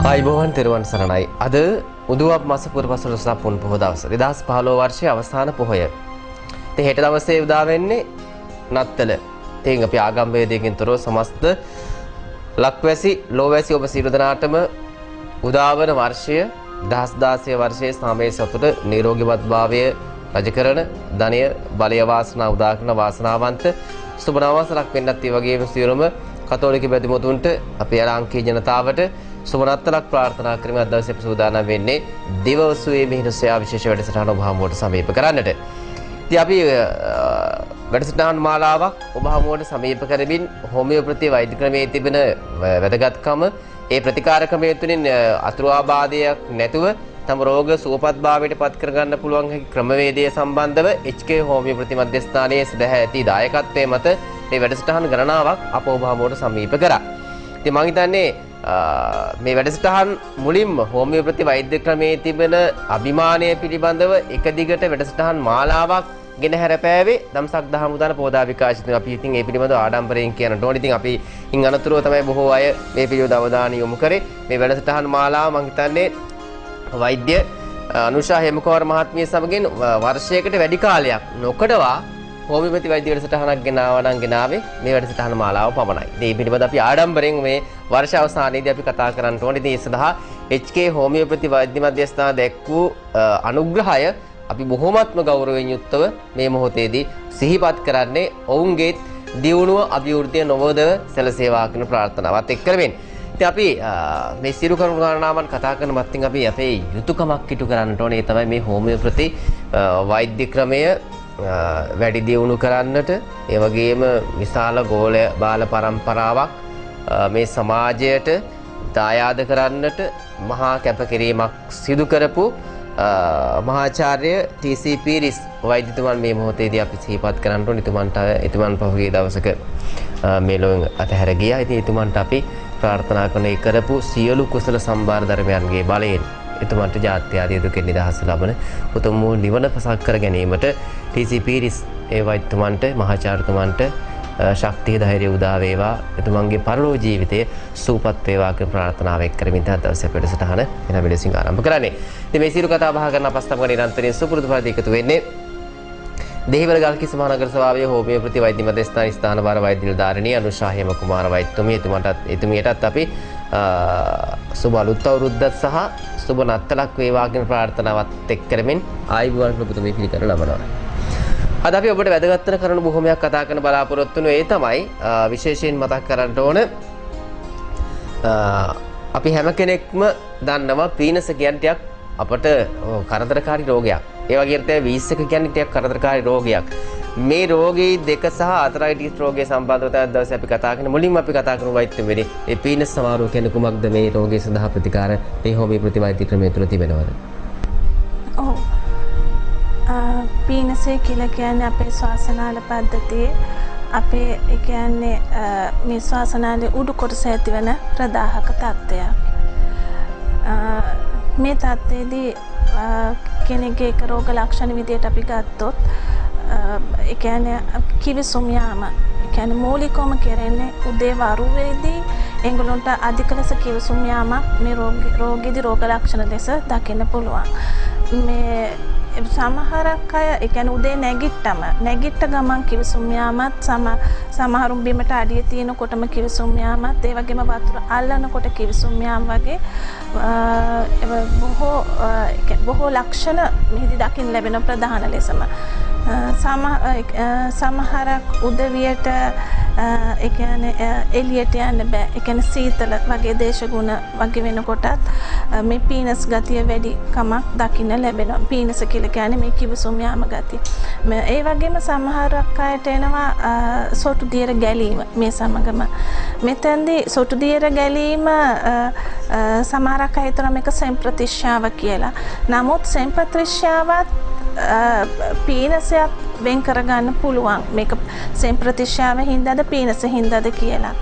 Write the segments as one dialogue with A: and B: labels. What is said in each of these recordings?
A: ආයිබෝවන් තෙරුවන් සරණයි. අද උදුවප් මාස පුරපසළොස්වක පුන් පොහොය දවස 2015 වර්ෂයේ අවසාන පොහොය. ඉතින් හෙට දවසේ උදා වෙන්නේ නත්තල. ඉතින් අපි ආගම් වේදයකින් තොරව සමස්ත ලක්වැසි ලෝවැසි ඔබ සියලු දෙනාටම උදාවන වර්ෂය 2016 වර්ෂයේ සාමයේ සතුට නිරෝගීවත් භාවය රජ කරන ධනය බලය වාසනාව උදා කරන වාසනාවන්ත සුබ නවවසරක් වෙන්නත් ඒ වගේම සියලුම කතෝලික බැතිමතුන්ට අපේ ලාංකීය ජනතාවට සුබ නත්තලක් ප්‍රාර්ථනා කරමින් අද දවසේ අපි සූදානම් වෙන්නේ දිවවසුවේ මිහිඳුසයා විශේෂ වැඩසටහන ඔබ හමුවට සමීප කරන්නට. ඉතින් අපි වැඩසටහන් මාලාවක් ඔබ හමුවට සමීප කරමින් හෝමියෝපැති වෛද්‍ය ක්‍රමයේ තිබෙන වැදගත්කම ඒ ප්‍රතිකාර ක්‍රමය තුළින් අතුරු ආබාධයක් නැතුව තම රෝග සුවපත්භාවයට පත් කරගන්න පුළුවන් ක්‍රමවේදය සම්බන්ධව HK හෝමියෝපැති මධ්‍යස්ථානයේ සදහැ ඇති දායකත්වයේ මත මේ වැඩසටහන් ගණනාවක් අප ඔබ හමුවට සමීප කරා. ඉතින් මම හිතන්නේ මේ වැඩසටහන් මුලින්ම හෝමියෝපැති වෛද්‍ය ක්‍රමයේ තිබෙන අභිමානය පිළිබඳව එක දිගට වැඩසටහන් මාලාවක් ගෙන හැරපෑවේ දම්සක් දහමුදාන පොදා විකාශිත අපි ඉතින් ඒ පිළිබඳව ආඩම්බරයෙන් කියනට ඕනේ. ඉතින් අපි ඉන් අනතුරුව තමයි බොහෝ අය මේ පිළිබඳව අවධානය යොමු කරේ. මේ වැඩසටහන් මාලාව මම හිතන්නේ වෛද්‍ය අනුෂා හේමකවර මහත්මිය සමගින් වර්ෂයකට වැඩි කාලයක් නොකඩවා හෝමියෝපැති වෛද්‍ය වැඩසටහනක් ගෙනාවා නම් ගෙනාවේ මේ වැඩසටහන මාලාව පමණයි. මේ පිළිබඳව අපි ආඩම්බරයෙන් මේ වර්ෂ අවසානයේදී අපි කතා කරන්න ඕනේ. ඉතින් ඒ සඳහා HK හෝමියෝපැති වෛද්‍ය මධ්‍යස්ථාන දැක් වූ අනුග්‍රහය අපි බොහොමත්ම ගෞරවයෙන් යුක්තව මේ මොහොතේදී සිහිපත් කරන්නේ ඔවුන්ගේ දියුණුව අභිවෘද්ධිය නොවදව සැලසේවා කියන ප්‍රාර්ථනාවත් එක් කරමින්. ඉතින් අපි මේ සියලු කරුණු කාරණාවන් කතා කරන මත්ින් අපි අපේ යුතුයකමක් ඉටු කරන්න ඕනේ. ඒ තමයි මේ හෝමියෝපැති වෛද්‍ය ක්‍රමය වැඩි දියුණු කරන්නට ඒ වගේම විශාල ගෝල බාල පරම්පරාවක් මේ සමාජයට දායාද කරන්නට මහා කැපකිරීමක් සිදු කරපු මහාචාර්ය TC පීරිස් වෛද්‍යතුමන් මේ මොහොතේදී අපි සිහිපත් කරන්න ඕනේ. එතුමන් පහුගිය දවසක මේ ලෝකෙන් අතහැර ගියා. ඉතින් එතුමන්ට අපි ප්‍රාර්ථනා කරන ඒ කරපු සියලු කුසල සම්භාර ධර්මයන්ගේ බලයෙන් එතුමන්ට ජාත්‍ය ආදී දුකෙන් නිදහස් ලබන උතුම් වූ නිවන පසක් කර ගැනීමට TC පීරිස් ඒ වෛද්‍යතුමන්ට මහාචාර්යතුමන්ට ශක්තිය ධෛර්යය උදා වේවා. එතුමන්ගේ පරලෝ ජීවිතයේ සූපත් වේවා කියන ප්‍රාර්ථනාව එක් කරමින් අද දවසේ වැඩසටහන එන මෙලෙසින් ආරම්භ කරන්නේ. ඉතින් මේ සියලු කතා බහ කරන අපස්තම නිරන්තරයෙන් සුපුරුදු පරිදි එකතු වෙන්නේ දෙහිවල ගල්කිස්ස මහනගර සභාවේ හෝමියෝපැති වෛද්‍ය මධ්‍යස්ථාන ස්ථානභාර වෛද්‍ය නිලධාරිණී අනුෂා හේම කුමාර වෛද්‍යතුමිය එතුමියටත් අපි සුබ අලුත් අවුරුද්දත් සහ සුබ නත්තලක් වේවා කියන ප්‍රාර්ථනාවත් එක් කරමින් ආයුබෝවන් ප්‍රභුතුමී පිළිකර ලබනවා. අද අපි ඔබට වැදගත් වෙන කරුණු බොහොමයක් කතා කරන බලාපොරොත්තු වෙන ඒ තමයි විශේෂයෙන් මතක් කරන්න ඕන අපි හැම කෙනෙක්ම දන්නවා පීනස කියන්නේ ටිකක් අපට කරදරකාරී රෝගයක්. ඒ වගේම තමයි වීස් එක කියන්නේ ටිකක් කරදරකාරී රෝගයක්. මේ රෝගී දෙක සහ ආතරයිටිස් රෝගය සම්බන්ධව තමයි දවසේ අපි කතා කරන්නේ. මුලින්ම අපි කතා කරමු වෛද්‍යවරේ මේ පීනස් සමාරෝහ කියන්නේ කුමක්ද? මේ රෝගය සඳහා ප්‍රතිකාර මේ හෝමියෝපැති වෛද්‍ය ක්‍රමය තුළ තිබෙනවද?
B: ඔව්. පීනසය කියලා කියන්නේ අපේ ශ්වාසනාල පද්ධතියේ අපේ ඒ කියන්නේ මේ ශ්වාසනාලයේ උඩු කොටස ඇතිවන ප්‍රදාහක තත්ත්වයක්. මේ තත්ත්වයේදී කෙනෙක්ගේ එක රෝග ලක්ෂණ විදියට අපි ගත්තොත් ඒ කියන්නේ කිවිසුම් යාම. ඒ කියන්නේ මූලිකවම කරන්නේ උදේ වරුවේදී එංගලන්ට අධික ලෙස කිවිසුම් යාමක් මේ රෝගීදී රෝග ලක්ෂණ ලෙස දකින්න පුළුවන්. මේ සමහරක් අය ඒ කියන්නේ උදේ නැගිට්ට ගමන් කිවිසුම් යාමත් සමහරුන් බිමට අඩිය තියෙනකොටම කිවිසුම් යාමත් ඒ වගේම වතුර අල්ලනකොට කිවිසුම් යාම වගේ බොහෝ ලක්ෂණ මෙහිදී දකින්න ලැබෙන ප්‍රධාන ලෙසම සමහරක් උදවියට ඒ කියන්නේ එළියට යන්න බෑ. ඒ කියන්නේ සීතල වගේ දේශගුණ වගේ වෙනකොටත් මේ පීනස් ගතිය වැඩි කමක් දකින්න ලැබෙනවා. පීනස කියලා කියන්නේ මේ කිවිසුම් යාම ගතිය. ඒ වගේම සමහරක් අයට එනවා සොටු දියර ගැලීම මේ සමගම. මෙතෙන්දී සොටු දියර ගැලීම සමහරක් අය හිතනවා මේක සෙම්ප්‍රතිශ්‍යාව කියලා. නමුත් සෙම්ප්‍රතිශ්‍යාවත් පීනසයක් වෙන් කරගන්න පුළුවන්. මේක සෙම්ප්‍රතිශ්‍යාව හින්දාද පීනස හින්දාද කියලා.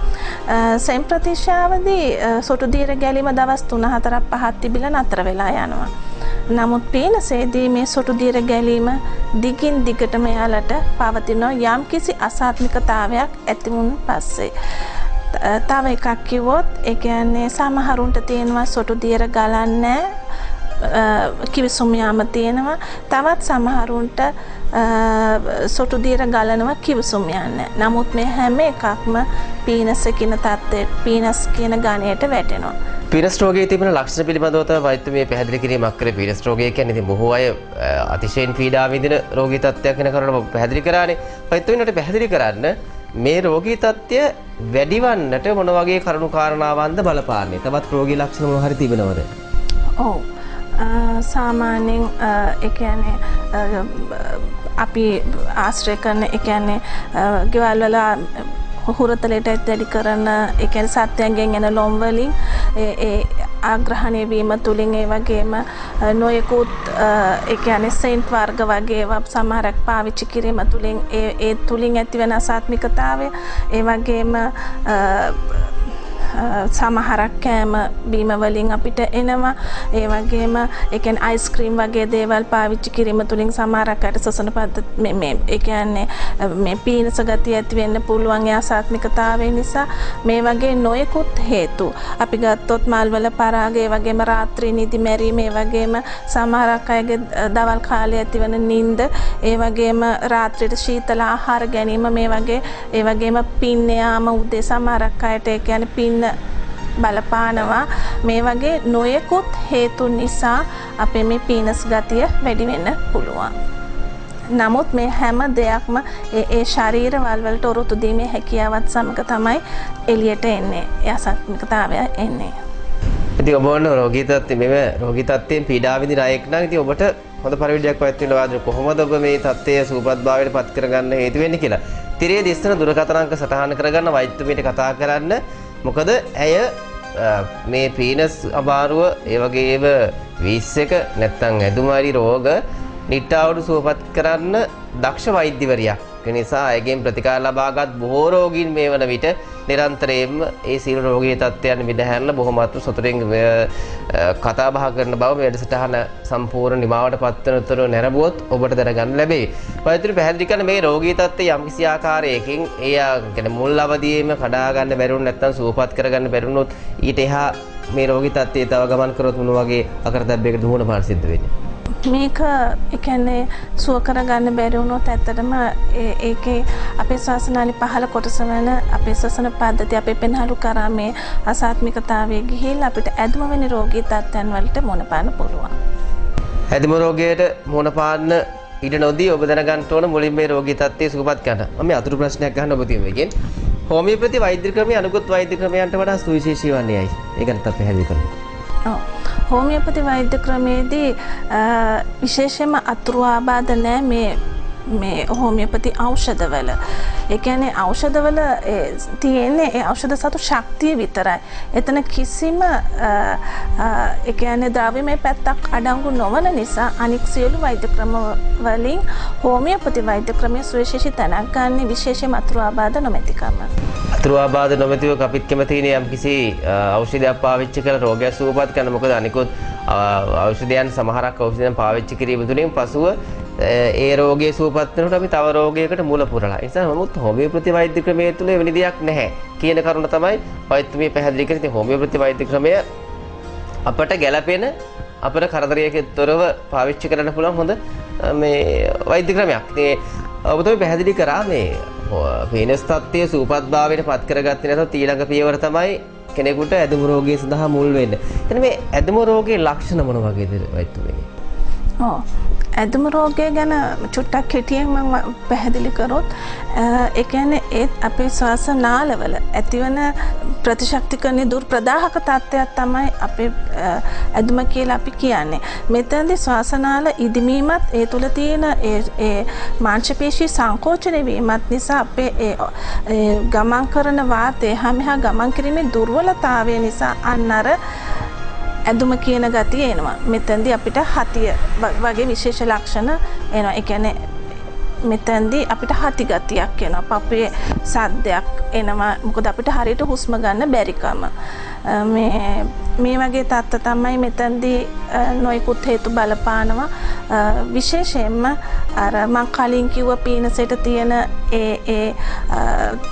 B: සෙම්ප්‍රතිශ්‍යාවදී සොටු දියර ගැලීම දවස් 3-4-5ක් තිබිලා නතර වෙලා යනවා. නමුත් පීනසේදී මේ සොටු දියර ගැලීම දිගින් දිගටම යාලට පවතින යම් කිසි අසාත්මිකතාවයක් ඇති වුණ පස්සේ තව එකක් කිව්වොත් ඒ කියන්නේ සමහරුන්ට තියෙනවා සොටු දියර ගලන්නේ කිවිසුම් යාම තියෙනවා. තවත් සමහරුන්ට සොටු දියර ගලනවා කිවිසුම් යන්නේ. නමුත් මේ හැම එකක්ම පීනස් කියන තත්ත්වයට පීනස් කියන ගණයට වැටෙනවා.
A: පීනස් රෝගයේ තිබෙන ලක්ෂණ පිළිබඳව තමයි වෛද්‍යමය පැහැදිලි කිරීමක් කරේ. පීනස් රෝගය කියන්නේ ඉතින් බොහෝ අය අතිශයින් පීඩා විඳින රෝගී තත්ත්වයක් වෙන කරුණ පැහැදිලි කරානේ. වෛද්‍යවරුන්ට පැහැදිලි කරන්න මේ රෝගී තත්ත්වය වැඩිවන්නට මොන වගේ කරුණු කාරණාවන්ද බලපාන්නේ? තවත් රෝගී ලක්ෂණ මොන හරි තිබෙනවද?
B: ඔව්. සාමාන්‍යයෙන් ඒ කියන්නේ අපි ආශ්‍රය කරන ඒ කියන්නේ ගෙවල් වල හුරතලයට ඇත්තඩි කරන ඒ කියන්නේ සත්‍යයෙන් එන ලොම් වලින් ඒ ආග්‍රහණය වීම තුලින් ඒ වගේම නොයෙකුත් ඒ කියන්නේ සෙන්ට් වර්ග වගේ ඒවා සමහරක් පාවිච්චි කිරීම තුලින් ඒ තුලින් ඇතිවන අසාත්මිකතාවය ඒ වගේම සමහරක් කෑම බීම වලින් අපිට එනවා. ඒ වගේම ඒ කියන්නේ අයිස්ක්‍රීම් වගේ දේවල් පාවිච්චි කිරීම තුලින් සමහරක් අයට සොසන පද්ධති මේ ඒ කියන්නේ මේ පීනස ගතිය ඇති වෙන්න පුළුවන් ඒ අසාත්මිකතාවය නිසා මේ වගේ නොයෙකුත් හේතු අපි ගත්තොත් මල් වල පරාගය ඒ වගේම රාත්‍රී නිදි මැරීම ඒ වගේම සමහරක් අයගේ දවල් කාලේ ඇතිවන නිින්ද ඒ වගේම රාත්‍රියට ශීතල ආහාර ගැනීම මේ වගේ ඒ වගේම පින්න යාම උදේ සමහරක් අයට ඒ කියන්නේ පින්න බලපානවා. මේ වගේ නොයෙකුත් හේතුන් නිසා අපේ මේ පීනස් ගතිය වැඩි වෙන්න පුළුවන්. නමුත් මේ හැම දෙයක්ම ඒ ශරීරවල වලට ඔරොත්තු දීමේ හැකියාවත් සමග තමයි එළියට එන්නේ. ඒ අසත්මිකතාවය එන්නේ.
A: ඉතින් ඔබ වන්න රෝගී තත්ත්වයේ මෙව රෝගී තත්ත්වයෙන් පීඩා විඳින අයෙක් නම් ඉතින් ඔබට හොඳ පරිවිඩයක් පවත්වන්න වාදන කොහොමද ඔබ මේ තත්ත්වය සූපත් භාවයට පත් කරගන්න හේතු වෙන්නේ කියලා. තිරයේ දිස්ත්‍රන දුරකථන අංක සටහන් කරගන්න වෛද්‍යතුමියට කතා කරන්න. මොකද ඇය මේ පීනස් අමාරුව ඒ වගේම වීස් එක නැත්නම් ඇදුමාරි රෝග නිට්ටාවුඩු සුවපත් කරන්න දක්ෂ වෛද්‍යවරියක්. ඒ නිසා ඇයගෙන් ප්‍රතිකාර ලබාගත් බොහෝ රෝගීන් මේ වන විට නිරන්තරයෙන්ම ඒ සියලු රෝගී තත්ත්වයන් විදහැරලා බොහොමත්ම සතුටින් කතා බහ කරන බව මේ වැඩසටහන සම්පූර්ණ නිමාවට පත්වනතර නැරඹුවොත් ඔබට දැනගන්න ලැබේ. වෛද්‍යවරු පැහැදිලි කරන මේ රෝගී තත්ත්වය යම්කිසි ආකාරයකින් ඒ මුල් අවදියේම කඩා ගන්න බැරුණු නැත්නම් සුවපත් කරගන්න බැරුණොත් ඊට එහා මේ රෝගී තත්ත්වය තව ගමන් කරොත් මොන වගේ අකරතැබ්බයකට දුවන පාර සිද්ධ වෙන්නේ?
B: මේක ඒ කියන්නේ සුව කරගන්න බැරි වුණොත් ඇත්තටම ඒකේ අපේ ශ්වාසනාලි පහළ කොටස වෙන අපේ ශ්වසන පද්ධතිය අපේ පෙනහළු කරා මේ අසාත්මිකතාවයේ ගිහිල්ලා අපිට ඇදුම වෙන රෝගී තත්ත්වයන් වලට මුහුණ පාන්න පුළුවන්.
A: ඇදුම රෝගයට මුහුණ පාන්න ඉඩ නොදී ඔබ දැනගන්න ඕන මුලින් මේ රෝගී තත්ත්වය සුවපත් කරන්න. මම මේ අතුරු ප්‍රශ්නයක් අහන්න ඔබ තියෙමකින්. හෝමියෝපැති වෛද්‍ය ක්‍රමයේ අනුගත වෛද්‍ය ක්‍රමයන්ට වඩා සුවිශේෂී වන්නේ ඇයි? ඒක නැත්නම් පැහැදිලි කරන්න.
B: ඔව්. හෝමියෝපති වෛද්‍ය ක්‍රමයේදී විශේෂයෙන්ම අතුරු ආබාධ නැහැ මේ හෝමියෝපති ඖෂධවල. ඒ කියන්නේ ඖෂධවල තියෙන්නේ ඒ ඖෂධ සතු ශක්තිය විතරයි. එතන කිසිම ඒ කියන්නේ ද්‍රව්‍යමය පැත්තක් අඩංගු නොවන නිසා අනික් සියලු වෛද්‍ය ක්‍රම වලින් හෝමියෝපති වෛද්‍ය ක්‍රමයේ සුවිශේෂී තැනක් ගන්න විශේෂයෙන්ම අතුරු ආබාධ නොමැතිකම.
A: අතුරු ආබාධ නොමැතිව අපිත් කැමතිනේ යම්කිසි ඖෂධයක් පාවිච්චි කරලා රෝගය සුවපත් කරන්න. මොකද අනිකුත් ඖෂධයන් සමහරක් ඖෂධයන් පාවිච්චි කිරීම තුළින් පසුව ඒ රෝගයේ සුවපත් වෙනකොට අපි තව රෝගයකට මුල පුරලා. ඒ නිසා නමුත් හෝමියෝපති වෛද්‍ය ක්‍රමයේ තුල එවැනි දෙයක් නැහැ කියන කරුණ තමයි වෛද්‍යතුමිය පැහැදිලි කරන්නේ. ඉතින් හෝමියෝපති වෛද්‍ය ක්‍රමය අපට ගැළපෙන අපේ කරදරයකින් තොරව පාවිච්චි කරන්න පුළුවන් හොඳ මේ වෛද්‍ය ක්‍රමයක්. ඉතින් ඔබතුමී පැහැදිලි කරා මේ පීනස් තත්ත්වයේ සුවපත්භාවයට පත් කරගත්තේ නැත්නම් ඊළඟ පියවර තමයි කෙනෙකුට ඇදුම රෝගය සඳහා මුල් වෙන්නේ. එතන මේ ඇදුම රෝගයේ ලක්ෂණ මොන වගේද වෛද්‍යතුමී?
B: ඔව්. ඇදුම රෝගය ගැන චුට්ටක් කෙටියෙන් මම පැහැදිලි කරොත් ඒ කියන්නේ ඒ අපේ ශ්වාස නාලවල ඇතිවන ප්‍රතිශක්තිකරණයේ දුර්ප්‍රදාහක තත්ත්වයක් තමයි අපේ ඇදුම කියලා අපි කියන්නේ. මෙතනදී ශ්වාස නාල ඉදිමීමත් ඒ තුල තියෙන ඒ මාංශපේශී සංකෝචනය වීමත් නිසා අපේ ඒ ගමන් කරන වාතය හැමහා ගමන් කිරීමේ දුර්වලතාවය නිසා අන්නර ඇදුම කියන ගතිය එනවා. මෙතෙන්දී අපිට හතිය වගේ විශේෂ ලක්ෂණ එනවා. ඒ කියන්නේ මෙතෙන්දී අපිට හති ගතියක් එනවා. පපුවේ සද්දයක් එනවා. මොකද අපිට හරියට හුස්ම ගන්න බැරිකම. මේ වගේ තත්ත්ව තමයි මෙතෙන්දී නොයෙකුත් හේතු බලපානවා. විශේෂයෙන්ම අර මම කලින් කිව්ව පීනසෙට තියෙන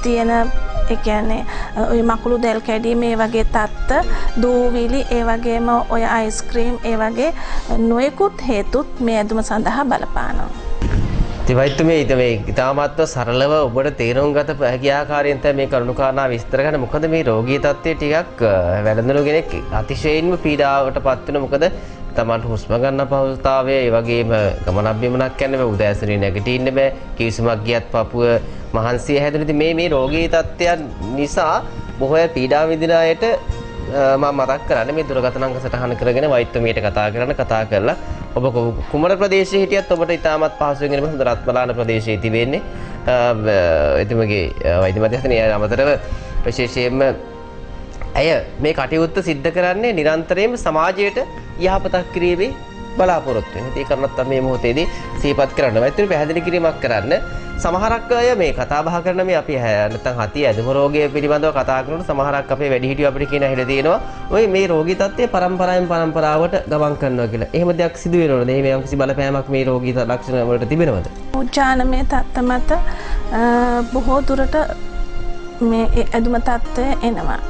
B: තියෙන ඒ කියන්නේ ඔය මකුළු දැල් කැඩීම ඒ වගේ තත්ත දූවිලි ඒ වගේම ඔය අයිස්ක්‍රීම් ඒ වගේ නොයෙකුත් හේතුත් මේ ඇදුම සඳහා බලපානවා.
A: ඉතින් වෛද්‍යතුමී මේ ඉතාමත්ව සරලව ඔබට තේරුම් ගත හැකි ආකාරයෙන් තමයි මේ කරුණු කාරණා විස්තර කරන්න. මොකද මේ රෝගී තත්ත්වය ටිකක් වැළඳුණු කෙනෙක් අතිශයින්ම පීඩාවටපත් වෙන. මොකද තමන්ට හුස්ම ගන්න අපහසුතාවය, ඒ වගේම ගමනක් බිමනක් යන්න බෑ, උදෑසනින් නැගිටින්න බෑ, කිවිසුමක් ගියත් පපුව මහන්සිය හැදෙන. ඉතින් මේ රෝගී තත්ත්වයන් නිසා බොහෝ පීඩා විඳින අයට මම මතක් කරන්නේ මේ දුරකථන අංක සටහන කරගෙන වෛද්‍යතුමියට කතා කරලා ඔබ කුමන ප්‍රදේශයේ හිටියත් ඔබට ඉතාමත් පහසුවෙන් එන්න හොඳ රත්මලාන ප්‍රදේශයේ තිබෙන්නේ. එතුමගේ වෛද්‍ය මධ්‍යස්ථානයේ අමතරව විශේෂයෙන්ම ඇය මේ කටයුත්ත සිද්ධ කරන්නේ නිරන්තරයෙන්ම සමාජයට යහපතක් කිරීමේ බලාපොරොත්තු වෙන. ඒ කරනත් මේ මොහොතේදී සිහිපත් කරන්න. වෛද්‍යතුමනි පැහැදිලි කිරීමක් කරන්න. සමහරක් අය මේ කතා බහ කරන මේ අපි නැත්නම් හතිය ඇදුම රෝගය පිළිබඳව කතා කරනකොට සමහරක් අපේ වැඩිහිටියෝ අපිට කියන හැට තියෙනවා ඔය මේ රෝගී තත්ත්වය පරම්පරාවෙන් පරම්පරාවට ගමන් කරනවා කියලා. එහෙම දෙයක් සිදු වෙනවද? එහෙම යම්කිසි බලපෑමක් මේ රෝගී ලක්ෂණ වලට තිබෙනවද?
B: උජානමය තත්ත්ව මත බොහෝ දුරට මේ ඇදුම තත්ත්වය එනවා.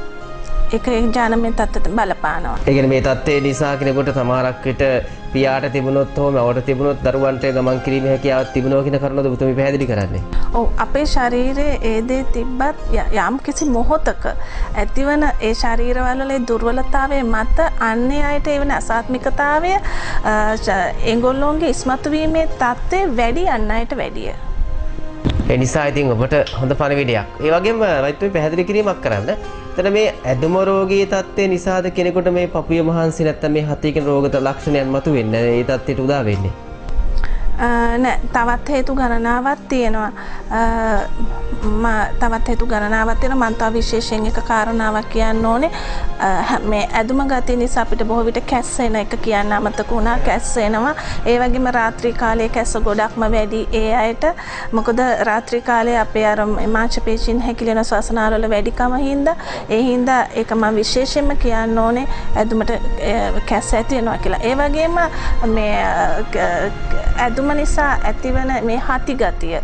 B: ඒක ජානමය තත්ත්වයට බලපානවා.
A: ඒ කියන්නේ මේ තත්ත්වය නිසා කෙනෙකුට සමහරක් විට පියාට තිබුණොත් හෝ මවට තිබුණොත් දරුවන්ට ගමන් කිරීමේ හැකියාවක් තිබුණා කියන කරුණද ඔබතුමී පැහැදිලි කරන්නේ?
B: ඔව්, අපේ ශරීරයේ ඒ දේ තිබ්බත් යම් කිසි මොහොතක ඇතිවන ඒ ශරීරවල දුර්වලතාවය මත අන්නේ අයට එවන අසාත්මිකතාවය ඒගොල්ලෝන්ගේ ඉස්මතු වීමේ තත්ත්වය වැඩි අන් අයට වැඩිය.
A: ඒ නිසා ඉතින් ඔබට හොඳ පණිවිඩයක්. ඒ වගේම වෛද්‍යතුමී පැහැදිලි කිරීමක් කරන්න. එතන මේ ඇදුම රෝගී තත්ත්වය නිසාද කෙනෙකුට මේ පපුවේ මහන්සි නැත්නම් මේ හතිය කියන රෝග ලක්ෂණයන් මතුවෙන්නේ? ඒ තත්ත්වයට උදා වෙන්නේ?
B: නෑ, තවත් හේතු ගණනාවක් තියෙනවා. තවත් හේතු ගණනාවක් තියෙනවා. මම තව විශේෂයෙන් එක කාරණාවක් කියන්න ඕනේ. මේ ඇදුම ගතිය නිසා අපිට බොහෝ විට කැස්සෙන එක කියන්න අමතක වුණා. කැස්සෙනවා. ඒ වගේම රාත්‍රී කාලයේ කැස්ස ගොඩක්ම වැඩි ඒ අයට. මොකද රාත්‍රී කාලයේ අපේ අර මාංශ පේශීන් හැකිලෙන ශ්වාසනාලවල වැඩිකම හින්දා ඒ හින්දා ඒක මම විශේෂයෙන්ම කියන්න ඕනේ ඇදුමට කැස්ස ඇති වෙනවා කියලා. ඒ වගේම මේ ඇදුම නිසා ඇතිවන මේ හති ගතිය,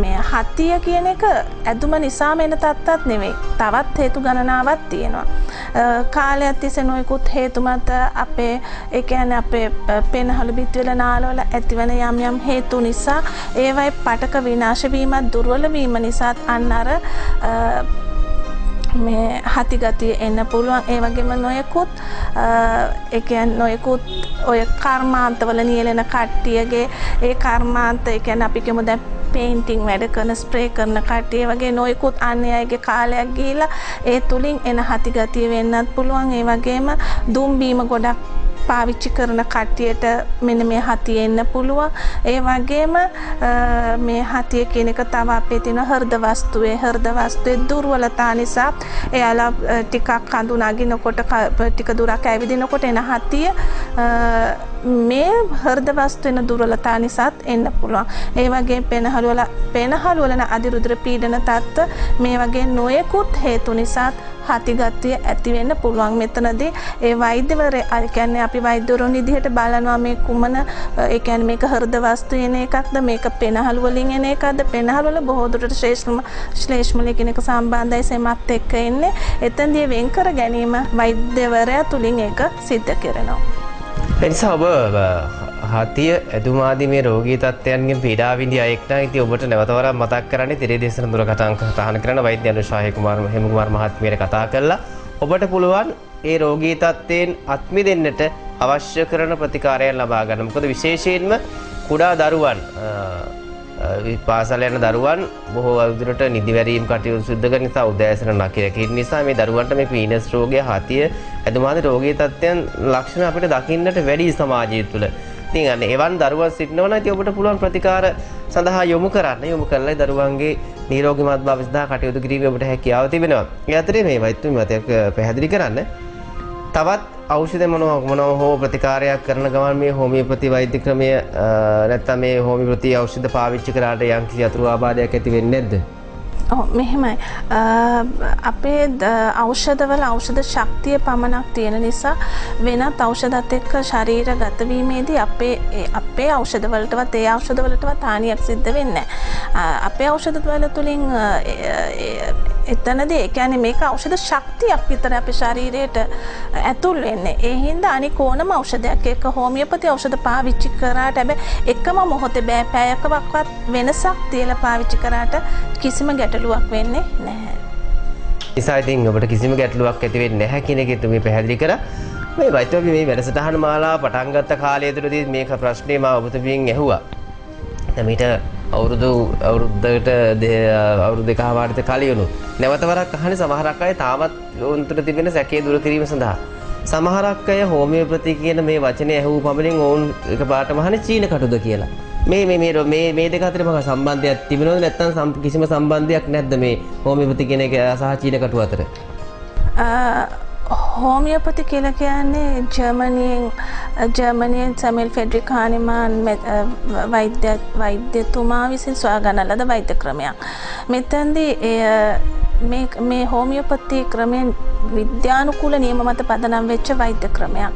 B: මේ හතිය කියන එක ඇදුම නිසාම එන තත්ත්වයක් නෙවෙයි. තවත් හේතු ගණනාවක් තියෙනවා. කාලයක් තිස්සේ නොයෙකුත් හේතු මත අපේ ඒ කියන්නේ අපේ පෙනහළු බිත්තිවල නාලවල ඇතිවන යම් හේතු නිසා ඒවයි පටක විනාශ වීමත් දුර්වල වීම නිසාත් අන්න අර මේ හති ගතිය එන්න පුළුවන්. ඒ වගේම නොයෙකුත් ඒ කියන්නේ නොයෙකුත් ඔය කර්මාන්තවල නියැලෙන කට්ටියගේ ඒ කර්මාන්ත ඒ කියන්නේ අපි කියමු දැන් පේන්ටිං වැඩ කරන ස්ප්‍රේ කරන කට්ටිය වගේ නොයෙකුත් අන්නේ අයගේ කාලයක් ගිහිලා ඒ තුලින් එන හති ගතිය වෙන්නත් පුළුවන්. ඒ වගේම දුම් බීම ගොඩක් පාවිච්චි කරන කට්ටියට මෙන්න මේ හතිය එන්න පුළුවන්. ඒ වගේම මේ හතිය කියන එක තව අපේ තියෙන හෘද වස්තුවේ දුර්වලතා නිසා එයාලා ටිකක් කඳු නගිනකොට ටික දුරක් ඇවිදිනකොට එන හතිය මේ හෘද වස්තුවේ දුර්වලතා නිසාත් එන්න පුළුවන්. ඒ වගේ පෙනහළු වල අධිරුධිර පීඩන තත්ත්ව මේ වගේ නොයෙකුත් හේතු නිසාත් හති ගතිය ඇති වෙන්න පුළුවන්. මෙතනදී ඒ වෛද්‍යවරයා කියන්නේ අපි වෛද්‍යවරුන් විදිහට බලනවා මේ කුමන ඒ කියන්නේ මේක හෘද වස්තු එන එකක්ද, මේක පෙනහළු වලින් එන එකක්ද, පෙනහළු වල බොහෝ දුරට ශ්ලේෂ්මල කියන එක සම්බන්ධයි සෙමත් එක්ක එන්නේ. එතෙන්දී වෙන් කර ගැනීම වෛද්‍යවරයා තුලින් ඒක සිද්ධ කරනවා.
A: එනිසා ඔබ හතිය ඇදුමාදී මේ රෝගී තත්ත්වයන්ගෙන් පීඩා විඳි අයෙක් නම් ඉතින් ඔබට නැවතවරක් මතක් කරන්නේ තිරේදේශන දුරකථන අංක සටහන කරන වෛද්‍ය අනුශාහි කුමාර මහත්මියට කතා කරලා ඔබට පුළුවන් ඒ රෝගී තත්ත්වයෙන් අත් මිදෙන්නට අවශ්‍ය කරන ප්‍රතිකාරයන් ලබා ගන්න. මොකද විශේෂයෙන්ම කුඩා දරුවන් පාසල යන දරුවන් බොහෝ අවුරුද්දට නිදිවැරීම් කටයුතු සිදු කරන නිසා උදෑසන නැකිරීම නිසා මේ දරුවන්ට මේ පීනස් රෝගය හතිය ඇදුමාදී රෝගී තත්ත්වයන් ලක්ෂණ අපිට දකින්නට වැඩි සමාජය තුළ. ඉතින් අන්න එවන් දරුවන් සිටිනවා නම් ඉතින් ඔබට පුළුවන් ප්‍රතිකාර සඳහා යොමු කරලා දරුවන්ගේ නිරෝගීමත් භාවය සඳහා කටයුතු කිරීමේ ඔබට හැකියාව තිබෙනවා. ඒ අතරේ මේ වෛද්‍යතුමී මතයක් පැහැදිලි කරන්න. තවත් ඖෂධ මොනවා හෝ ප්‍රතිකාරයක් කරන ගමන් මේ හෝමියෝපති වෛද්‍ය ක්‍රමය නැත්නම් මේ හෝමියෝපති ඖෂධ පාවිච්චි කරාට යම්කිසි අතුරු ආබාධයක් ඇති වෙන්නේ නැද්ද?
B: මෙහෙමයි. අපේ ඖෂධවල ඖෂධ ශක්තිය පමණක් තියෙන නිසා වෙනත් ඖෂධات එක්ක ශරීරගත වීමේදී අපේ ඖෂධවලටවත් ඒ ඖෂධවලටවත් හානියක් සිද්ධ වෙන්නේ නැහැ. අපේ ඖෂධවල තුලින් එතනදී ඒ කියන්නේ මේක ඖෂධ ශක්තියක් විතර අපේ ශරීරයට ඇතුල් වෙන්නේ. ඒ හින්දා අනික ඕනම ඖෂධයක් එක්ක හෝමියෝපති ඖෂධ පාවිච්චි කරාට හැබැයි එකම මොහොතේ බෑ පැයකවත් වෙනසක් තියලා පාවිච්චි කරාට කිසිම ගැටලුවක් වෙන්නේ නැහැ.
A: නිසා ඉතින් ඔබට කිසිම ගැටලුවක් ඇති වෙන්නේ නැහැ කියන එක තුමී පැහැදිලි කරා. මේ වෛද්‍යවරු මේ වැඩසටහන මාලාව පටන් ගත්ත කාලය තුළදී මේක ප්‍රශ්නේ මම ඔබතුමියෙන් ඇහුවා. මීට අවුරුද්දකට අවුරුදු දෙකමාරට කලිනුත් නැවත වරක් අහන්නේ සමහරක් අය තාමත් උන්ට තිබෙන සැකේ දුරු කිරීම සඳහා. සමහරක් අය හෝමියෝපති කියන මේ වචනේ ඇහුව පමණින් ඔවුන් එකපාරටම අහන්නේ චීන කටුද කියලා. මේ දෙක අතර මොකක් සම්බන්ධයක් තිබෙනවද නැත්නම් කිසිම සම්බන්ධයක් නැද්ද මේ හෝමියෝපති කියන එක සහ චීන කටුව අතර?
B: හෝමියෝපති කියලා කියන්නේ ජර්මනියෙන් සැමුවෙල් ෆෙඩරික් හානිමාන් වෛද්‍යතුමා විසින් සොයාගන්න ලද වෛද්‍ය ක්‍රමයක්. මෙතනදී මේ හෝමියෝපති ක්‍රමයෙන් විද්‍යානුකූල නියම මත පදනම් වෙච්ච වෛද්‍ය ක්‍රමයක්.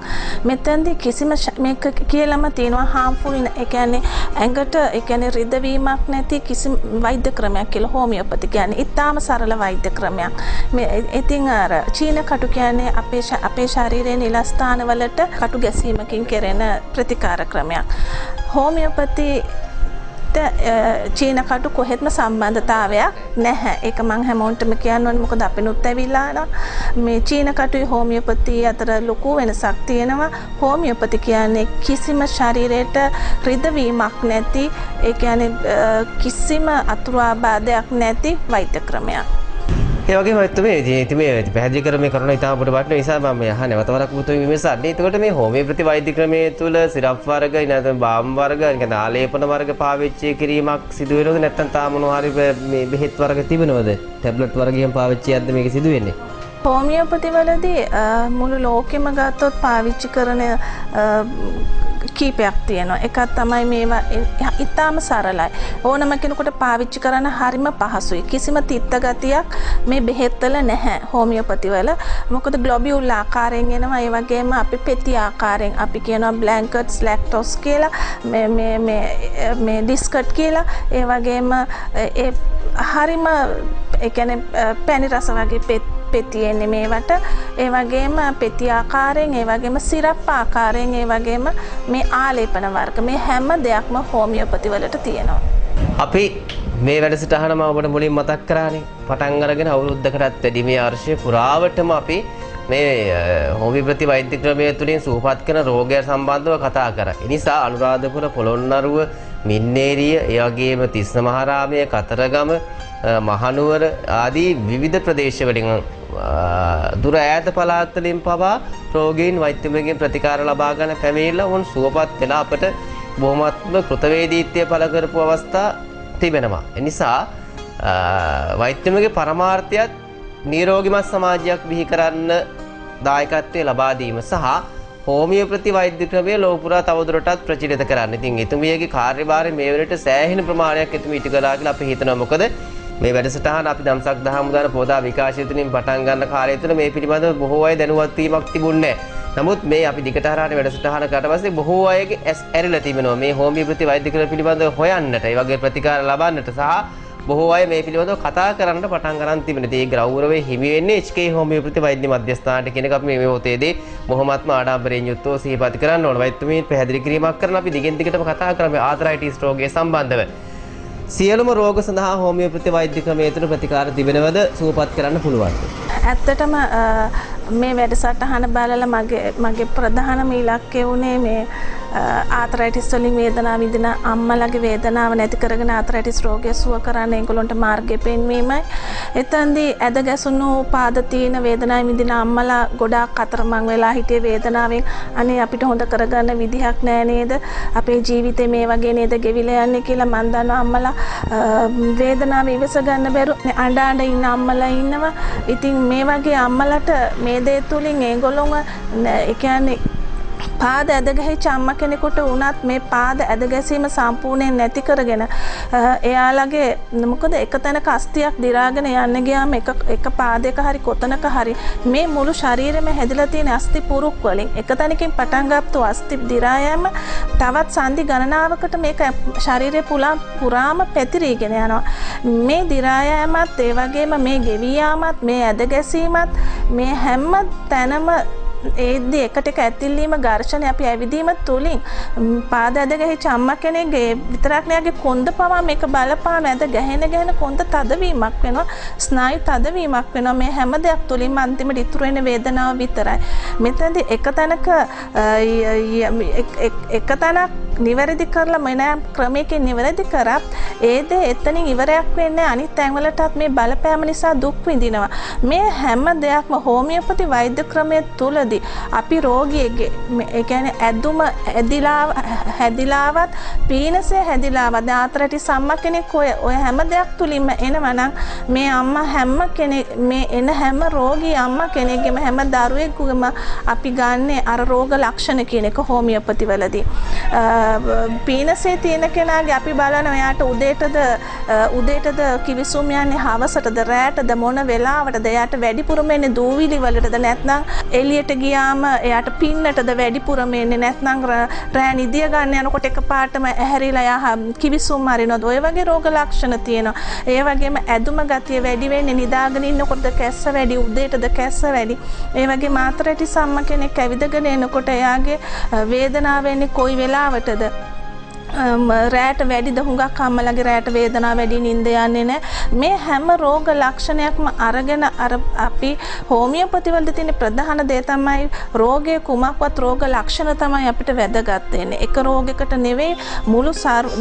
B: මෙතනදී කිසිම මේක කියලාම තියෙනවා harmful ඒ කියන්නේ ඇඟට ඒ කියන්නේ රිදවීමක් නැති කිසිම වෛද්‍ය ක්‍රමයක් කියලා හෝමියෝපති කියන්නේ. ඊටාම සරල වෛද්‍ය ක්‍රමයක්. මේ ඉතින් අර චීන කටු කියන්නේ අපේ ශරීරයේ නිල ස්ථානවලට කටු ගැසීමකින් කෙරෙන ප්‍රතිකාර ක්‍රමයක්. හෝමියෝපති චීන කටු කොහෙත්ම සම්බන්ධතාවයක් නැහැ. ඒක මම හැමෝටම කියන්න ඕනේ මොකද අපිනුත් ඇවිල්ලා මේ චීන කටුයි හෝමියෝපති අතර ලොකු වෙනසක් තියෙනවා. හෝමියෝපති කියන්නේ කිසිම ශරීරයට රිදවීමක් නැති ඒ කියන්නේ කිසිම අතුරු ආබාධයක් නැති වෛද්‍ය ක්‍රමයක්.
A: ඒ වගේම මේ පැහැදිලි කර මේ කරුණ ඉතාම අපට වටින නිසා මම අහන්නේ නැවත වරක් පුතුන් විමසන්නේ. එතකොට මේ හෝමියෝපති වෛද්‍ය ක්‍රමයේ තුල සිරප් වර්ග නැත්නම් බාම් වර්ග නිකන් ආලේපන වර්ග පාවිච්චි කිරීමක් සිදු වෙනවද නැත්නම් තාම මොනවා හරි මේ බෙහෙත් වර්ග තිබෙනවද? ටැබ්ලට් වර්ගයෙන් පාවිච්චියක්ද මේක සිදු වෙන්නේ?
B: හෝමියෝපති වලදී මුළු ලෝකෙම ගත්තොත් පාවිච්චි කරන කීපයක් තියෙනවා. එකක් තමයි මේවා ඉතාම සරලයි. ඕනම කෙනෙකුට පාවිච්චි කරන්න හරිම පහසුයි. කිසිම තිත්ත ගතියක් මේ බෙහෙත් වල නැහැ හෝමියෝපති වල. මොකද ග්ලොබියුල් ආකාරයෙන් එනවා. ඒ වගේම අපි පෙති ආකාරයෙන් අපි කියනවා බ්ලැන්කට්ස් ලැක්ටෝස් කියලා මේ ඩිස්කට් කියලා. ඒ වගේම ඒ හරිම ඒ කියන්නේ පැණි රස වගේ පෙති එන්නේ මේවට. ඒ වගේම පෙති ආකාරයෙන් ඒ වගේම සිරප් ආකාරයෙන් ඒ වගේම මේ ආලේපන වර්ග මේ හැම දෙයක්ම හෝමියෝපති වලට තියෙනවා.
A: අපි මේ වැඩසටහන මම ඔබට මුලින් මතක් කරානේ. පටන් අරගෙන අවුරුද්දකටත් වැඩි මේ වර්ෂය පුරාවටම අපි මේ හෝමියෝපති වෛද්‍ය ක්‍රමය තුළින් සුවපත් කරන රෝගයන් සම්බන්ධව කතා කරා. ඒ නිසා අනුරාධපුර පොළොන්නරුව මින්නේරිය ඒ වගේම තිස්සමහාරාමය කතරගම මහනුවර ආදී විවිධ ප්‍රදේශවලින් දුර ඈත පළාත් වලින් පවා රෝගීන් වෛද්‍යවරුන්ගෙන් ප්‍රතිකාර ලබා ගන්න පැමිණිලා වුන් සුවපත් වෙලා අපට බොහොමත්ම කෘතවේදීත්වය පළ කරපු අවස්ථා තිබෙනවා. ඒ නිසා වෛද්‍යවරුන්ගේ පරමාර්ථයත් නිරෝගීමත් සමාජයක් බිහි කරන්න දායකත්වය ලබා දීම සහ හෝමියෝපති වෛද්‍ය ක්‍රමය ලෝක පුරා තවදුරටත් ප්‍රචලිත කරන්න. ඉතින් එතුමියගේ කාර්යභාරය මේ වෙලට සෑහෙන ප්‍රමාණයක් එතුමිය ඉටු කළා කියලා අපි හිතනවා. මොකද මේ වැඩසටහන අපි දම්සක් දහම් උදාන පොදා විකාශය තුලින් පටන් ගන්න කාලය තුළ මේ පිළිබඳව බොහෝ අය දැනුවත් වීමක් තිබුණේ නැහැ. නමුත් මේ අපි දිගට හරහාට වැඩසටහනකට පස්සේ බොහෝ අයගේ ඇස් ඇරිලා තිබෙනවා මේ හෝමියෝපති වෛද්‍ය ක්‍රම පිළිබඳව හොයන්නට, ඒ වගේ ප්‍රතිකාර ලබන්නට සහ බොහෝ අය මේ පිළිබඳව කතා කරන්න පටන් ගන්න තිබෙනවා. ඒ ගෞරවය හිමි වෙන්නේ HK හෝමියෝපති වෛද්‍ය මධ්‍යස්ථානට කියන එක අපි මේ මොහොතේදී බොහොමත්ම ආඩම්බරයෙන් යුක්තව සිහිපත් කරන්න ඕන. වෛද්‍යතුමී පැහැදිලි කිරීමක් කරන අපි දිගින් දිගටම කතා කරමු ආතරයිටිස් රෝගය සම්බන්ධව. සියලුම රෝග සඳහා හෝමියෝපති වෛද්‍ය ක්‍රමය තුළ ප්‍රතිකාර තිබෙනවද? සුවපත් කරන්න පුළුවන්ද?
B: ඇත්තටම මේ වැඩසටහන බලලා මගේ ප්‍රධානම ඉලක්කය වුණේ මේ ආතරයිටිස් වලින් වේදනාව විඳින අම්මලාගේ වේදනාව නැති කරගෙන ආතරයිටිස් රෝගය සුව කරන්න ඒගොල්ලන්ට මාර්ගය පෙන්වීමයි. එතෙන්දී ඇද ගැසුණු පාද තියෙන වේදනාව විඳින අම්මලා ගොඩාක් අතරමං වෙලා හිටියේ වේදනාවෙන්. අනේ අපිට හොඳ කරගන්න විදිහක් නෑ නේද? අපේ ජීවිතේ මේ වගේ නේද ගෙවිලා යන්නේ කියලා මන් දන්නවා අම්මලා වේදනාව ඉවස ගන්න බැරුව අඬ ඉන්න අම්මලා ඉන්නවා. ඉතින් මේ වගේ අම්මලාට මේ දේ තුලින් ඒගොල්ලොම ඒ කියන්නේ පාද ඇද ගැහිච්ච අම්මා කෙනෙකුට වුණත් මේ පාද ඇද ගැසීම සම්පූර්ණයෙන් නැති කරගෙන එයාලගේ මොකද එක තැනක අස්තියක් දිරාගෙන යන්න ගියාම එක පාදයක හරි කොතනක හරි මේ මුළු ශරීරෙම හැදිලා තියෙන අස්ති පුරුක් වලින් එක තැනකින් පටන් ගත්තු අස්ති දිරා යෑම තවත් සන්ධි ගණනාවකට මේක ශරීරය පුරාම පැතිරීගෙන යනවා. මේ දිරා යෑමත් ඒ වගේම මේ ගෙවි යාමත් මේ ඇද ගැසීමත් මේ හැම තැනම ඒද්දි එකට එක ඇතිල්ලීම ඝර්ෂණය අපි ඇවිදීම තුලින් පාද ඇද ගැහිච්ච අම්මා කෙනෙක්ගේ විතරක් නෑගේ කොන්ද පවා මේක බලපාන ඇද ගැහෙන කොන්ද තදවීමක් වෙනවා ස්නායු තදවීමක් වෙනවා මේ හැම දෙයක් තුලින්ම අන්තිමට ඉතුරු වෙන වේදනාව විතරයි මෙතනදී එක තැනක එක තැනක් නිවැරදි කරලා මෙන්න ක්‍රමයකින් නිවැරදි කරත් ඒ දේ එතනින් ඉවරයක් වෙන්නේ අනිත් තැන්වලටත් මේ බලපෑම නිසා දුක් විඳිනවා මේ හැම දෙයක්ම හෝමියෝපති වෛද්‍ය ක්‍රමයේ තුලදී අපි රෝගියෙක්ගේ ඒ කියන්නේ ඇදුම හැදිලාවත් පීනසේ හැදිලාවත් ආතරටි සම්මා කෙනෙක් ඔය හැම දෙයක් තුලින්ම එනවා නම් මේ අම්මා හැම කෙනෙක් මේ එන හැම රෝගී අම්මා කෙනෙක්ගේම හැම දරුවෙකුගේම අපි ගන්නේ අර රෝග ලක්ෂණ කියන එක හෝමියෝපති වලදී පීනසේ තියෙන කෙනාගේ අපි බලන එයාට උදේටද කිවිසුම් යන්නේ හවසටද රැටද මොන වෙලාවටද එයාට වැඩිපුරම එන්නේ දූවිලි වලටද නැත්නම් එළියට ගියාම එයාට පින්නටද වැඩිපුරම එන්නේ නැත්නම් රෑ නිදිය ගන්න යනකොට එකපාරටම ඇහැරිලා යා කිවිසුම් මරිනවද ඔය වගේ රෝග ලක්ෂණ තියෙනවා ඒ වගේම ඇදුම ගතිය වැඩි වෙන්නේ නිදාගෙන ඉන්නකොටද කැස්ස වැඩි උදේටද කැස්ස වැඩි ඒ වගේ මාතරටි සම්ම කෙනෙක් ඇවිදගෙන එනකොට එයාගේ වේදනාව වෙන්නේ කොයි වෙලාවටද රැට වැඩිද හුඟක් අම්මලගේ රැට වේදනාව වැඩි නිින්ද යන්නේ නැහැ මේ හැම රෝග ලක්ෂණයක්ම අරගෙන අර අපි හෝමියෝපති වලදී තියෙන ප්‍රධාන දේ තමයි රෝගයේ කුමක්වත් රෝග ලක්ෂණ තමයි අපිට වැදගත් වෙන්නේ එක රෝගයකට නෙවෙයි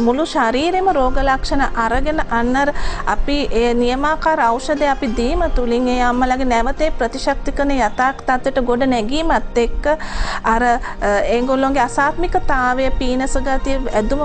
B: මුළු ශරීරෙම රෝග ලක්ෂණ අරගෙන අන්නර අපි ඒ නියමාකාර ඖෂධය අපි දීම තුලින් ඒ අම්මලගේ නැවතේ ප්‍රතිශක්තිකන යථාර්ථ තත්ත්වයට ගොඩ නැගීමත් එක්ක අර ඒගොල්ලෝගේ අසාත්මිකතාවය පීනස ගතිය ඇදුම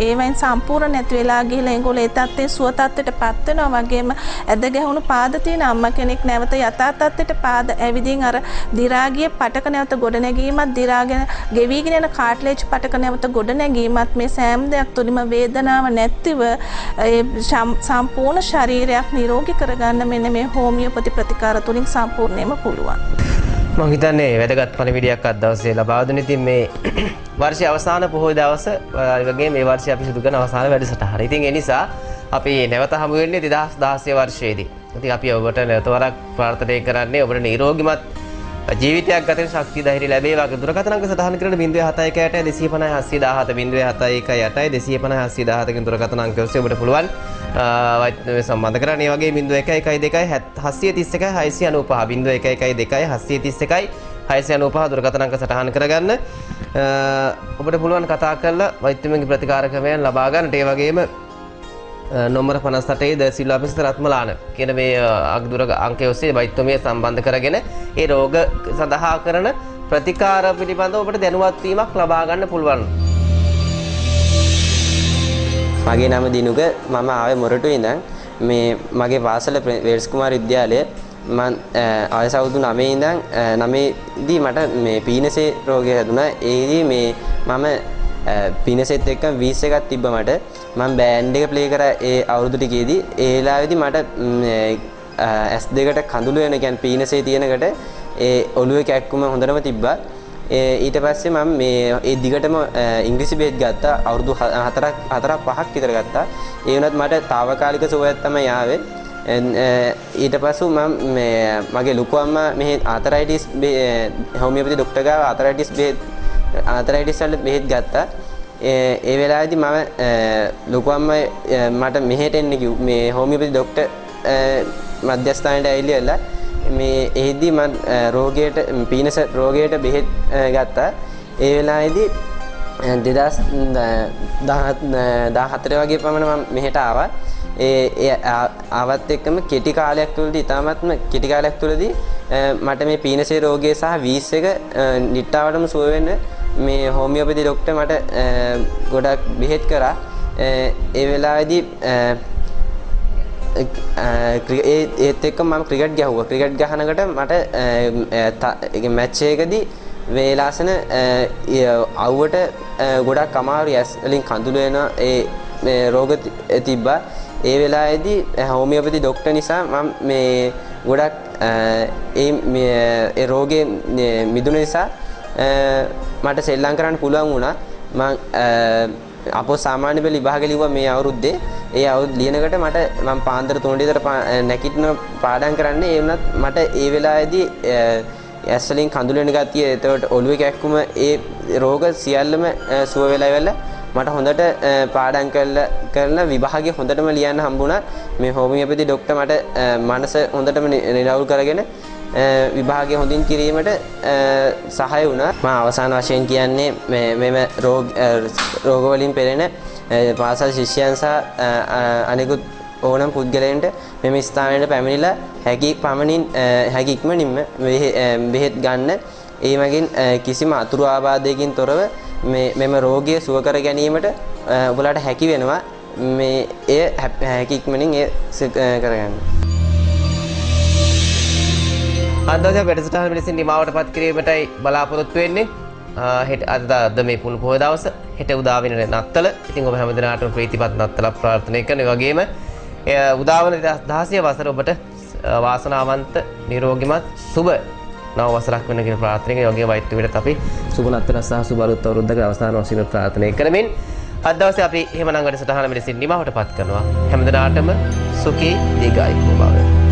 B: ඒවෙන් සම්පූර්ණ නැති වෙලා ගිහලා ඒගොල්ලෝ ඒ තත්ත්වයේ සුව තත්ත්වයටපත් වෙනවා වගේම ඇද ගැහුණු පාද තියෙන අම්මා කෙනෙක් නැවත යථා තත්ත්වයට පාද ඇවිදින් අර දිරාගිය පටක නැවත ගොඩ නැගීමත් දිරාගෙන ගෙවිගෙන යන කාට්ලේජ් පටක නැවත ගොඩ නැගීමත් මේ සෑම දෙයක් තුලින්ම වේදනාව නැතිව ඒ සම්පූර්ණ ශරීරයක් නිරෝගී කරගන්න මෙන්න මේ හෝමියෝපති ප්‍රතිකාර තුලින් සම්පූර්ණයෙන්ම පුළුවන්.
A: මම හිතන්නේ වැදගත් පණිවිඩයක් අද දවසේ ලබා දුන්න. ඉතින් මේ වර්ෂයේ අවසාන පොහොය දවස වගේ මේ වර්ෂය අපි සිදු කරන අවසාන වැඩසටහන. ඉතින් ඒ නිසා අපි නැවත හමු වෙන්නේ 2016 වර්ෂයේදී. ඉතින් අපි ඔබට නැවත වරක් ප්‍රාර්ථනා කරන්නේ ඔබට නිරෝගීමත් ජීවිතයක් ගත වෙන ශක්තිය ධෛර්යය ලැබේවා. දුරකථන අංක සටහන් කරන 071 250 750 250 කින් දුරකථන අංක ඔස්සේ ඔබට පුළුවන් සම්බන්ධ කරන්න. ඒ වගේ 0112 731 695 0112 731 695 දුරකථන අංක සටහන් කරගන්න. ඔබට පුළුවන් කතා කරලා වෛද්‍යමගේ ප්‍රතිකාර ක්‍රමයන් ලබා ගන්නට. ඒ වගේම නොම්බර 58 ද සිල්වා පිස්ත රත්මලාන කියන මේ අගදුර අංකය ඔස්සේ වෛද්‍යමය සම්බන්ධ කරගෙන ඒ රෝග සඳහා කරන ප්‍රතිකාර පිළිබඳව ඔබට දැනුවත් වීමක් ලබා ගන්න පුළුවන්.
C: මගේ නම දිනුක මම ආවේ මොරටුවේ ඉඳන් මේ මගේ පාසල වේල්ස් කුමාර විද්‍යාලය මම ආයස අවුරුදු 9 ඉඳන් 9 දී මට මේ පීනසේ රෝගය හැදුනා. ඒදී මේ මම පීනසෙත් එක්ක 20 එකක් තිබ්බ මට. මම බෑන්ඩ් එක ප්ලේ කරා ඒ අවුරුදු ටිකේදී. ඒ වෙලාවේදී මට S2කට කඳුළු වෙන කියන්නේ පීනසේ තියෙනකට ඒ ඔළුවේ කැක්කුම හොඳටම තිබ්බා. ඊට පස්සේ මම මේ ඒ දිගටම ඉංග්‍රීසි බෙහෙත් ගත්තා. අවුරුදු 4-5ක් විතර ගත්තා. ඒ වුණත් මට తాවකාලික සුවයක් තමයි ආවේ. ඊට පස්සෙ මම මගේ ලොකු අම්මා මෙහි ආතරයිටිස් හෝමියෝපති ડોක්ටර් ගාව ආතරයිටිස් වලට බෙහෙත් ගත්තා. ඒ වෙලාවේදී මම ලොකු අම්මා මට මෙහෙට එන්න කිව්වා. මේ හෝමියෝපති ડોක්ටර් මධ්‍යස්ථානයට ඇවිල්ලා මේ එහිදී මම රෝගයට පීනස රෝගයට බෙහෙත් ගත්තා. ඒ වෙලාවේදී 2014 වගේ පමණ මම මෙහෙට ආවා. ඒ ආවත් එක්කම කෙටි කාලයක් තුළදී ඉතාමත්ම කෙටි කාලයක් තුළදී මට මේ පීනසේ රෝගය සහ වීස් එක නිට්ටාවටම සුව වෙන්න මේ හෝමියෝපති ડોක්ටර් මට ගොඩක් බෙහෙත් කරා. ඒ වෙලාවේදී ඒත් එක්ක මම ක්‍රිකට් ගැහුවා. ක්‍රිකට් ගහනකොට මට මැච් එකකදී වේලාසන අවුවට ගොඩක් අමාරු ඇස් වලින් කඳුළු වෙන ඒ රෝග තිබ්බා. ඒ වෙලාවේදී හෝමියෝපති ડોක්ටර් නිසා මම මේ ගොඩක් ඒ රෝගේ මිදුන නිසා මට සෙල්ලම් කරන්න පුළුවන් වුණා. මම අපෝ සාමාන්‍ය පෙළ විභාග ලිව්වා මේ අවුරුද්දේ. ඒ අවුරුද්ද ලියනකොට මම පාන්දර 3 විතර නැගිටින පාඩම් කරන්නේ. ඒ වුණත් මට ඒ වෙලාවේදී ඇස් වලින් කඳුළු වෙන ගතිය, එතකොට ඔළුවේ කැක්කුම ඒ රෝග සියල්ලම සුව වෙලා ඉවරලා මට හොඳට පාඩම් කරලා විභාගය හොඳටම ලියන්න හම්බුණා. මේ හෝමියෝපති ડોක්ටර් මට මනස හොඳටම නිරවුල් කරගෙන විභාගය හොඳින් කිරීමට සහාය වුණා. මම අවසාන වශයෙන් කියන්නේ මෙම රෝග වලින් පෙළෙන පාසල් ශිෂ්‍යයන් සහ අනෙකුත් ඕනම පුද්ගලයන්ට මෙම ස්ථානයට පැමිණිලා හැකි පමණින් හැකි ඉක්මනින්ම බෙහෙත් ගන්න. ඒ මගින් කිසිම අතුරු ආබාධයකින් තොරව මෙම රෝගය සුව කර ගැනීමට ඔබලාට හැකි වෙනවා. මේ එය හැකි ඉක්මනින් කරගන්න.
A: අද දවසේ වැඩසටහන මෙලෙසින් නිමාවට පත් කිරීමටයි බලාපොරොත්තු වෙන්නේ. අද මේ පුණු පොහොය දවස, හෙට උදා වෙන නත්තල. ඉතින් ඔබ හැමදෙනාටම ප්‍රීතිපත් නත්තලක් ප්‍රාර්ථනා කරන. ඒ වගේම උදා වන 2016 වසර ඔබට වාසනාවන්ත නිරෝගීමත් සුබ නව වසරක් වෙන කියලා ප්‍රාර්ථනා කරනවා. ඒ වගේම වෛද්‍ය විද්‍යාවට අපි සුබ නත්තල සහ සුබ අලුත් අවුරුද්දක අවසාන වශයෙන් ප්‍රාර්ථනා කරමින් අද දවසේ අපි එහෙමනම් වැඩසටහන මෙලෙසින් නිමාවට පත් කරනවා. හැමදෙනාටම සුඛී දීර්ඝායුෂ බව.